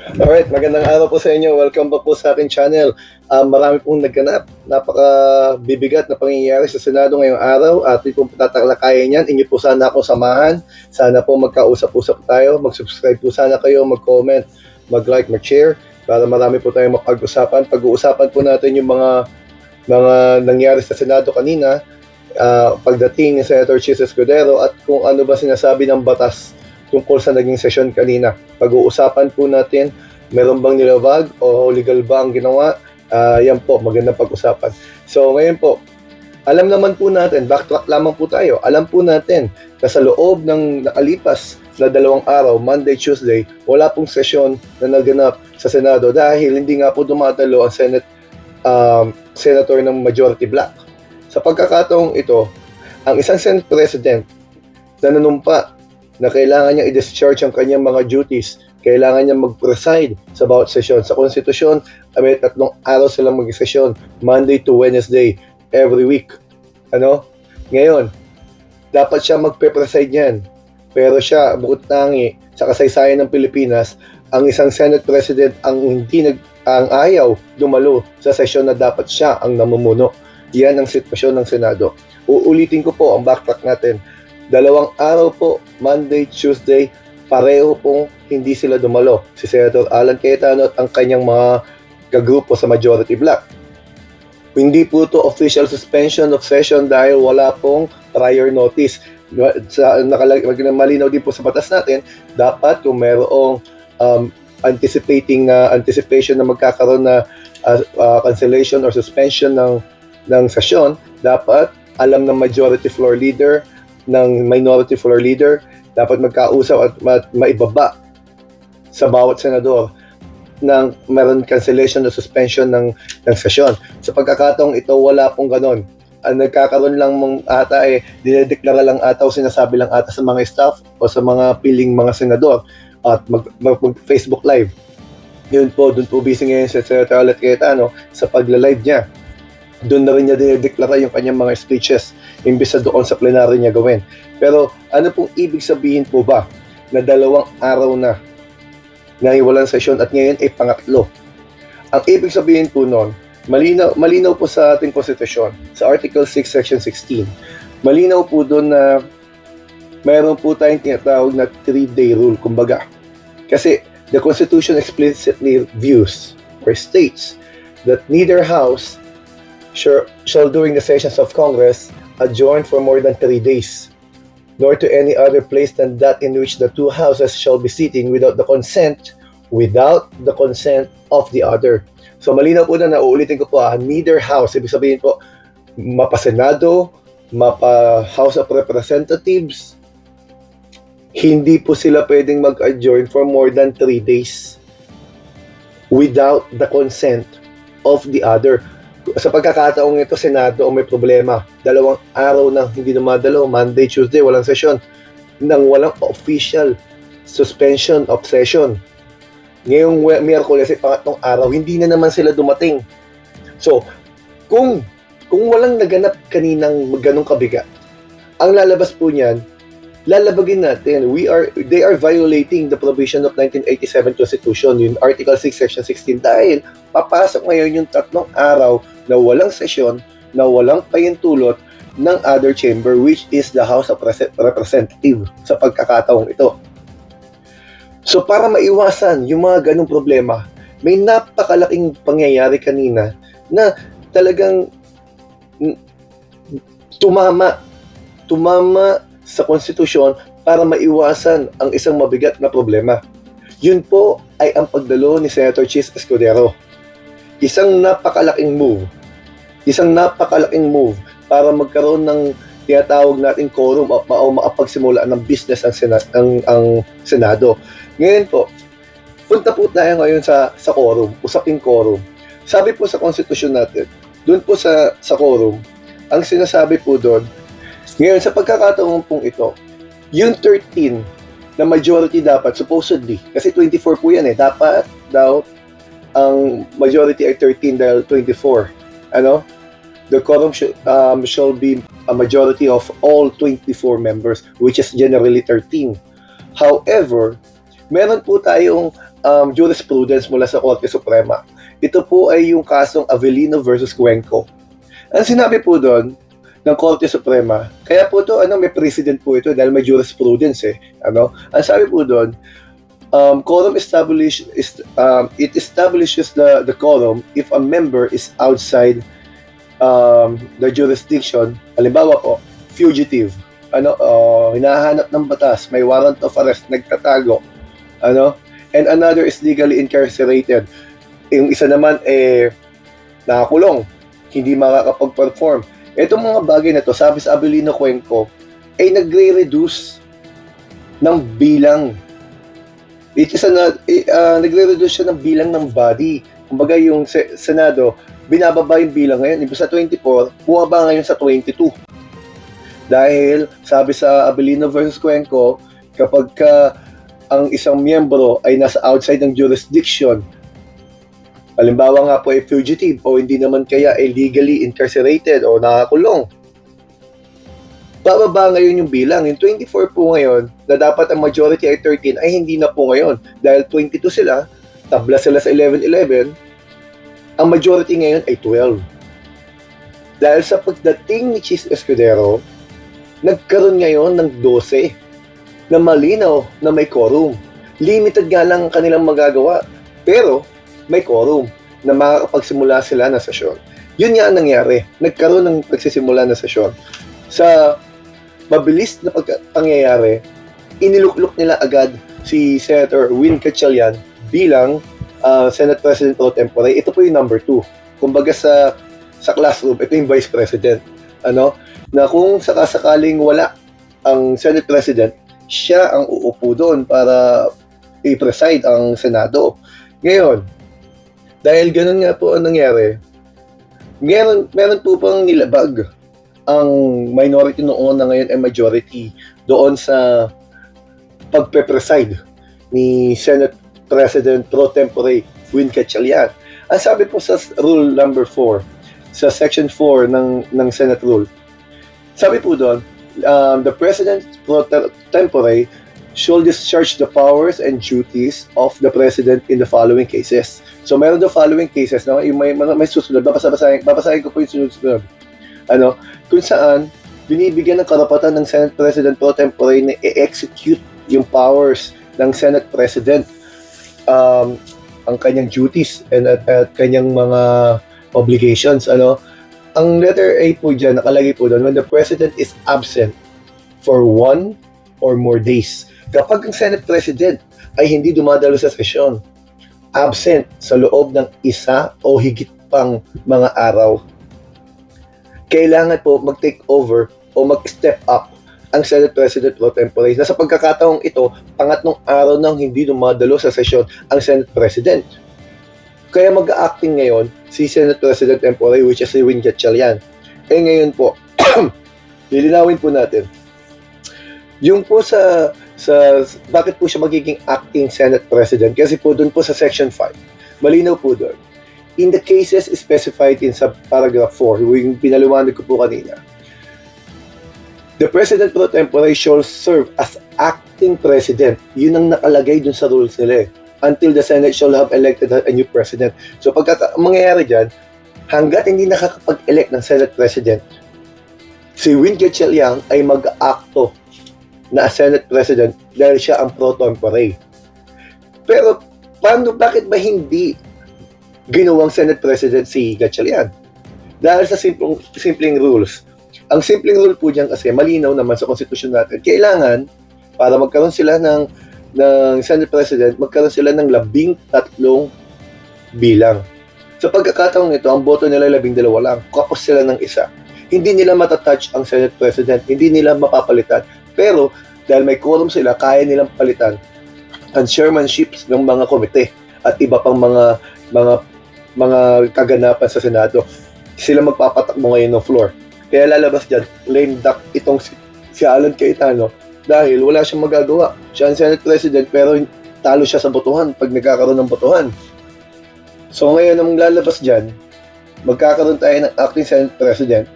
Alright, magandang araw po sa inyo. Welcome back po sa aking channel. Marami pong nagganap. Napaka-bibigat na pangyayari sa Senado ngayong araw at hindi po tatalakayin yan. Inyo po sana ako samahan. Sana po magkausap-usap tayo. Mag-subscribe po sana kayo, mag-comment, mag-like, mag-share para marami po tayong mapag-usapan. Pag-uusapan po natin yung mga nangyari sa Senado kanina, pagdating ni Senator Chis Escudero at kung ano ba sinasabi ng batas tungkol sa naging sesyon kanina. Pag-uusapan po natin, meron bang nilabag o legal ba ang ginawa? Yan po, magandang pag-usapan. So ngayon po, alam naman po natin, backtrack lamang po tayo, alam po natin na sa loob ng nakalipas na 2 araw, Monday, Tuesday, wala pong sesyon na naganap sa Senado dahil hindi nga po dumadalo ang Senator ng Majority Black. Sa pagkakataong ito, ang isang Senate President na nanumpa na kailangan niya i-discharge ang kanyang mga duties, kailangan niya mag-preside sa bawat sesyon. Sa konstitusyon, may 3 araw silang mag-sesyon, Monday to Wednesday, every week. Ngayon, dapat siya magpe-preside niyan. Pero siya, bukod tangi, sa kasaysayan ng Pilipinas, ang isang Senate President ang ayaw dumalo sa sesyon na dapat siya ang namumuno. Yan ang sitwasyon ng Senado. Uulitin ko po ang backtrack natin. 2 araw po, Monday, Tuesday, pareho pong hindi sila dumalo. Si Senator Alan Cayetano at ang kanyang mga kagrupo sa Majority Black. Hindi po to official suspension of session dahil wala pong prior notice. Malinaw din po sa batas natin, dapat kung mayroong anticipation na magkakaroon na cancellation or suspension ng sesyon, dapat alam ng majority floor leader, ng minority floor leader, dapat magkausap at maibaba sa bawat senador ng meron cancellation o suspension ng sesyon. Sa pagkakataong ito, wala pong ganon. Ang nagkakaroon lang mong ata dinedeklara lang ata o sinasabi lang ata sa mga staff o sa mga piling mga senador at mag-Facebook live. Yun po, doon po busy ngayon si Senator Alan Cayetano sa pagla-live niya. Doon na rin niya dinedeklara yung kanyang mga speeches imbis sa doon sa plenary niya gawin. Pero ano pong ibig sabihin po ba na 2 araw na walang sesyon at ngayon ay pangatlo? Ang ibig sabihin po noon, malinaw po sa ating konstitusyon, sa Article 6, Section 16, malinaw po doon na mayroon po tayong tinatawag na 3-day rule, kumbaga. Kasi the Constitution explicitly views or states that neither house shall during the sessions of Congress adjourn for more than 3 days, nor to any other place than that in which the 2 houses shall be sitting without the consent of the other. So malinaw po na, uulitin ko po, neither house, ibig sabihin po, mapa-Senado, mapa-House of Representatives, hindi po sila pwedeng mag-adjourn for more than 3 days without the consent of the other. Sa pagkakataong ito, Senado may problema. 2 araw na hindi dumadalo, Monday, Tuesday, walang sesyon, nang walang official suspension of session. Ngayong Miyerkules, pangatlong araw, hindi na naman sila dumating. So, kung walang naganap kaninang ganong kabigat, ang lalabas po niyan, lalabagin natin. They are violating the provision of 1987 Constitution, yung Article 6, Section 16, dahil papasok ngayon yung 3 araw na walang sesyon, na walang pahintulot ng other chamber, which is the House of Representatives sa pagkakataong ito. So para maiwasan yung mga ganong problema, may napakalaking pangyayari kanina na talagang tumama sa konstitusyon para maiwasan ang isang mabigat na problema. Yun po ay ang pagdalo ni Senator Chis Escudero. Isang napakalaking move para magkaroon ng tinatawag natin quorum o makapagsimula ng business ang Senado. Ngayon po, punta po tayo ngayon sa quorum, usaping quorum. Sabi po sa konstitusyon natin, doon po sa quorum, ang sinasabi po doon, ngayon, sa pagkakataon pong ito, yung 13 na majority dapat, supposedly, kasi 24 po yan dapat daw ang majority ay 13 dahil 24. The quorum shall be a majority of all 24 members, which is generally 13. However, meron po tayong jurisprudence mula sa Korte Suprema. Ito po ay yung kasong Avellino versus Cuenco. Ang sinabi po doon ng Korte Suprema, kaya po to may precedent po ito dahil may jurisprudence Ang sabi po doon, quorum it establishes the quorum if a member is outside the jurisdiction. Halimbawa po, fugitive, hinahanap ng batas, may warrant of arrest, nagtatago, and another is legally incarcerated. Yung isa naman nakakulong, hindi makakapag-perform. Itong mga bagay na to, sabi sa Avellino Cuenco, ay nagre-reduce ng bilang. Nagre-reduce siya ng bilang ng body. Kumbaga yung Senado, binababa yung bilang ngayon. Iba sa 24, bumaba ngayon sa 22. Dahil, sabi sa Avellino versus Cuenco, kapag ang isang miyembro ay nasa outside ng jurisdiction, halimbawa nga po ay fugitive o hindi naman kaya ay legally incarcerated o nakakulong, bababa ngayon yung bilang. Yung 24 po ngayon, na dapat ang majority ay 13, ay hindi na po ngayon. Dahil 22 sila, tabla sila sa 11-11, ang majority ngayon ay 12. Dahil sa pagdating ni Chis Escudero, nagkaroon ngayon ng 12 na malinaw na may quorum. Limited nga lang ang kanilang magagawa, pero may quorum na makakapagsimula sila ng sesyon. Yun nga ang nangyari. Nagkaroon ng pagsisimula ng sesyon. Sa mabilis na pangyayari, iniluklok nila agad si Senator Win Gatchalian bilang Senate President pro tempore. Ito po yung number 2. Kumbaga sa classroom, ito yung Vice President. Na kung sakasakaling wala ang Senate President, siya ang uupo doon para i-preside ang Senado. Ngayon, dahil ganun nga po ang nangyari, meron po pang nilabag ang minority noon na ngayon ay majority doon sa pagpe-preside ni Senate President pro tempore Win Gatchalian. Ang sabi po sa rule number 4, sa section 4 ng Senate rule, sabi po doon, the President pro tempore shall discharge the powers and duties of the President in the following cases. So, meron the following cases, yung may susunod, babasahin ko po yung susunod. Kung saan, binibigyan ng karapatan ng Senate President pro tempore na i-execute yung powers ng Senate President, ang kanyang duties and at kanyang mga obligations. Ang letter A po dyan, nakalagay po doon, when the President is absent for 1 or more days. Kapag ang Senate President ay hindi dumadalo sa sesyon, absent sa loob ng isa o higit pang mga araw, kailangan po mag-take over o mag-step up ang Senate President pro tempore. Sa pagkakataong ito, pangatlong araw nang hindi dumadalo sa sesyon ang Senate President. Kaya mag-acting ngayon si Senate President tempore, which is si Win Gatchalian. Ngayon po, lilinawin po natin. Yung po sa bakit po siya magiging acting Senate President? Kasi po doon po sa Section 5, malinaw po doon. In the cases specified in subparagraph 4, yung pinaliwanag ko po kanina, the President pro tempore shall serve as acting President. Yun ang nakalagay doon sa rules nila until the Senate shall have elected a new President. So mangyayari dyan, hanggat hindi nakakapag-elect ng Senate President, si Win Gatchalian ay mag-acto na Senate President dahil siya ang pro tempore. Pero bakit ba hindi ginawang Senate President si Gatchalian? Dahil sa simpleng rules. Ang simpleng rule po diyan kasi malinaw naman sa konstitusyon natin. Kailangan para magkaroon sila ng Senate President, magkaroon sila ng 13 bilang. Sa pagkakataong ito, ang boto nila 12 lang. Kapos sila ng isa. Hindi nila matatouch ang Senate President, hindi nila mapapalitan. Pero dahil may quorum sila, kaya nilang palitan ang chairmanships ng mga komite at iba pang mga kaganapan sa Senado. Sila magpapatakbo ngayon ng floor. Kaya lalabas dyan, lame duck itong si Alan Cayetano dahil wala siyang magagawa. Siya ang Senate President pero talo siya sa botohan pag nagkakaroon ng botohan. So ngayon, ang lalabas dyan, magkakaroon tayo ng acting Senate President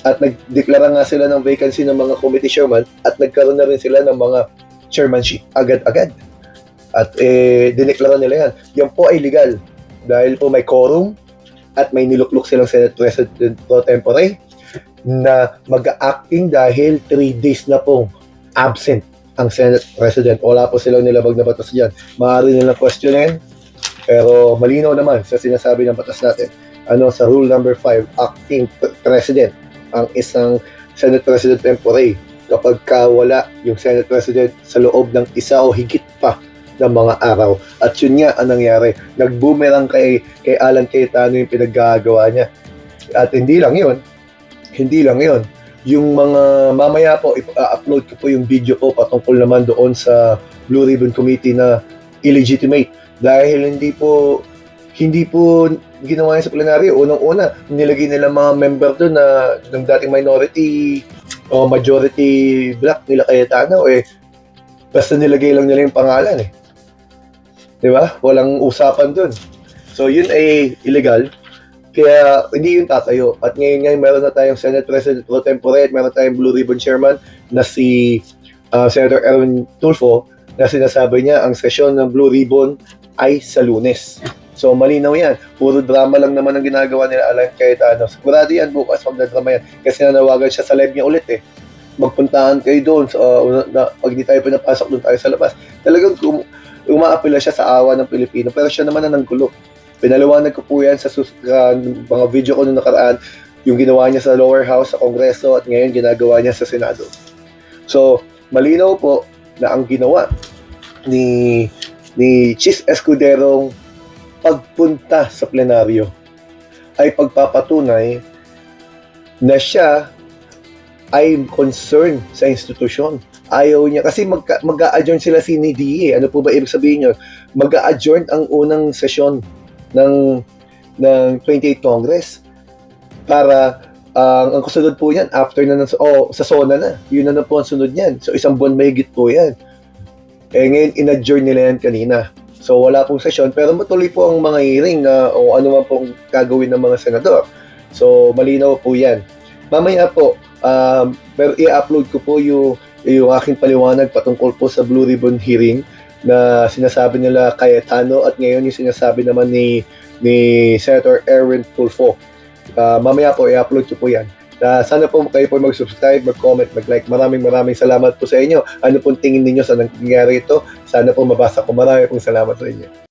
at nagdeklara nga sila ng vacancy ng mga committee chairman at nagkaroon na rin sila ng mga chairmanship agad-agad. At dineklara nila yan. Yan po ay legal. Dahil po may quorum at may niluklok silang Senate President pro tempore na mag-acting dahil 3 days na pong absent ang Senate President. Wala po silang nilabag na batas dyan. Maaari nilang questionin, pero malinaw naman sa sinasabi ng batas natin. Sa rule number 5, acting president ang isang Senate President tempore kapag wala yung Senate President sa loob ng isa o higit pa ng mga araw. At yun nga ang nangyari. Nag-boomerang kay Alan Cayetano yung pinaggagawa niya. At hindi lang yun. Yung mga mamaya po, upload ko po yung video ko patungkol naman doon sa Blue Ribbon Committee na illegitimate. Dahil hindi po ginawa niya sa plenaryo. Unang-una, nilagay nila mga member doon na ng dating minority o majority black nila Cayetano, basta nilagay lang nila yung pangalan Di ba? Walang usapan doon. So yun ay illegal. Kaya hindi yun tatayo. At ngayon meron na tayong Senate President pro tempore at meron tayong Blue Ribbon Chairman na si Senator Erwin Tulfo na sinasabi niya ang sesyon ng Blue Ribbon ay sa Lunes. So malinaw yan. Puro drama lang naman ang ginagawa nila Alan Cayetano. Sigurado yan bukas magdadrama yan. Kasi nanawagan siya sa live niya ulit Magpuntahan kayo doon. So, pag di tayo pinapasok doon tayo sa labas. Talagang umaapila siya sa awa ng Pilipino. Pero siya naman na nanggulo. Pinaliwanag ko po yan sa mga video ko noong nakaraan. Yung ginawa niya sa lower house, sa Kongreso, at ngayon ginagawa niya sa Senado. So, malinaw po na ang ginawa ni Chis Escuderong pagpunta sa plenaryo ay pagpapatunay na siya ay concern sa institusyon. Ayaw niya, kasi mag-a-adjourn sila si DE. Ano po ba ibig sabihin yun? Mag-a-adjourn ang unang sesyon ng 28th Congress para ang kasunod po yan after na sa SONA na. Yun na po ang sunod niyan. So isang buwan mahigit po yan. Ngayon in-adjourn nila yan kanina. So wala pong sesyon, pero matuloy po ang mga hearing o ano man pong gagawin ng mga senador. So malinaw po yan. Mamaya po, pero i-upload ko po yung aking paliwanag patungkol po sa Blue Ribbon hearing na sinasabi nila Cayetano at ngayon yung sinasabi naman ni Senator Erwin Tulfo. Mamaya po i-upload ko po yan. Sana po kayo po mag-subscribe, mag-comment, mag-like. Maraming salamat po sa inyo. Ano pong tingin ninyo sa nangyari ito? Sana po mabasa ko. Maraming salamat sa inyo.